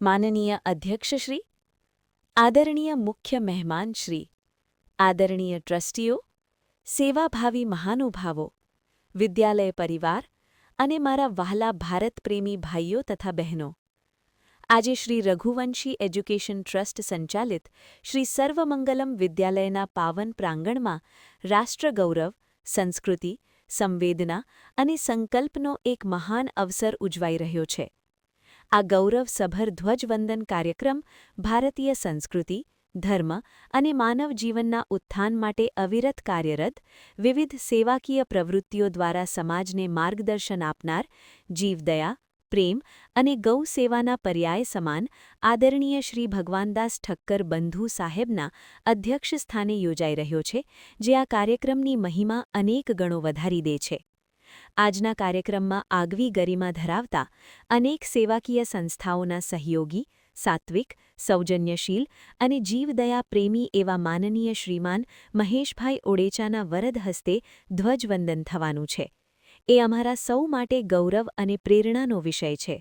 માનનીય અધ્યક્ષશ્રી, આદરણીય મુખ્ય મહેમાનશ્રી, આદરણીય ટ્રસ્ટીઓ, સેવાભાવી મહાનુભાવો, વિદ્યાલય પરિવાર અને મારા વહાલા ભારતપ્રેમી ભાઈઓ તથા બહેનો, આજે શ્રી રઘુવંશી એજ્યુકેશન ટ્રસ્ટ સંચાલિત શ્રી સર્વમંગલમ વિદ્યાલયના પાવન પ્રાંગણમાં રાષ્ટ્રગૌરવ, સંસ્કૃતિ, સંવેદના અને સંકલ્પનો એક મહાન અવસર ઉજવાઈ રહ્યો છે. આ ગૌરવસભર ધ્વજવંદન કાર્યક્રમ ભારતીય સંસ્કૃતિ, ધર્મ અને માનવ જીવનના ઉત્થાન માટે અવિરત કાર્યરત, વિવિધ સેવાકીય પ્રવૃત્તિઓ દ્વારા સમાજને માર્ગદર્શન આપનાર, જીવદયા, પ્રેમ અને ગૌ સેવાના પર્યાય સમાન આદરણીય શ્રી ભગવાનદાસ ઠક્કર બંધુ સાહેબના અધ્યક્ષસ્થાને યોજાઈ રહ્યો છે, જે આ કાર્યક્રમની મહિમા અનેક ગણો વધારી દે છે. આજના કાર્યક્રમમાં આગવી ગરિમા ધરાવતા અનેક સેવાકીય સંસ્થાઓના સહયોગી, સાત્વિક, સૌજન્યશીલ અને જીવદયા પ્રેમી એવા માનનીય શ્રીમાન મહેશભાઈ ઓડેચાના વરદ હસ્તે ધ્વજવંદન થવાનું છે. એ અમારા સૌ માટે ગૌરવ અને પ્રેરણાનો વિષય છે.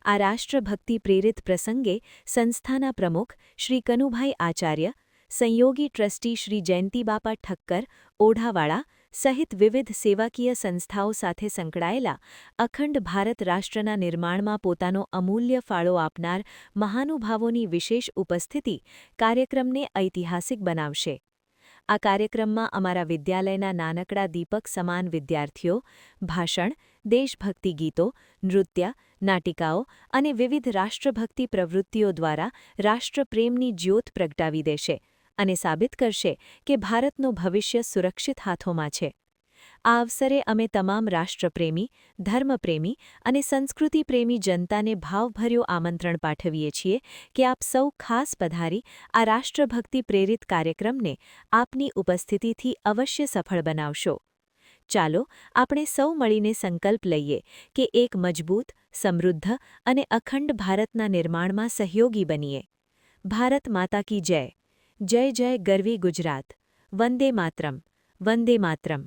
આ રાષ્ટ્રભક્તિ પ્રેરિત પ્રસંગે સંસ્થાના પ્રમુખ શ્રી કનુભાઈ આચાર્ય, સંયોગી ટ્રસ્ટી શ્રી જયંતીબાપા ઠક્કર, ઓઢાવાળા સહિત વિવિધ સેવાકીય સંસ્થાઓ સાથે સંકળાયેલા અખંડ ભારત રાષ્ટ્રના નિર્માણમાં પોતાનો અમૂલ્ય ફાળો આપનાર મહાનુભાવોની વિશેષ ઉપસ્થિતિ કાર્યક્રમને ઐતિહાસિક બનાવશે. આ કાર્યક્રમમાં અમારા વિદ્યાલયના નાનકડા દીપક સમાન વિદ્યાર્થીઓ ભાષણ, દેશભક્તિ ગીતો, નૃત્ય, નાટિકાઓ અને વિવિધ રાષ્ટ્રભક્તિ પ્રવૃત્તિઓ દ્વારા રાષ્ટ્રપ્રેમની જ્યોત પ્રગટાવી દેશે અને સાબિત કરશે કે ભારતનું ભવિષ્ય સુરક્ષિત હાથોમાં છે. આ અવસરે અમે તમામ રાષ્ટ્રપ્રેમી, ધર્મપ્રેમી અને સંસ્કૃતિપ્રેમી જનતાને ભાવભર્યું આમંત્રણ પાઠવીએ છીએ કે આપ સૌ ખાસ પધારી આ રાષ્ટ્રભક્તિ પ્રેરિત કાર્યક્રમને આપની ઉપસ્થિતિથી અવશ્ય સફળ બનાવશો. ચાલો આપણે સૌ મળીને સંકલ્પ લઈએ કે એક મજબૂત, સમૃદ્ધ અને અખંડ ભારતના નિર્માણમાં સહયોગી બનીએ. ભારત માતા કી જય. જય જય ગરવી ગુજરાત. વંદે માતરમ. વંદે માતરમ.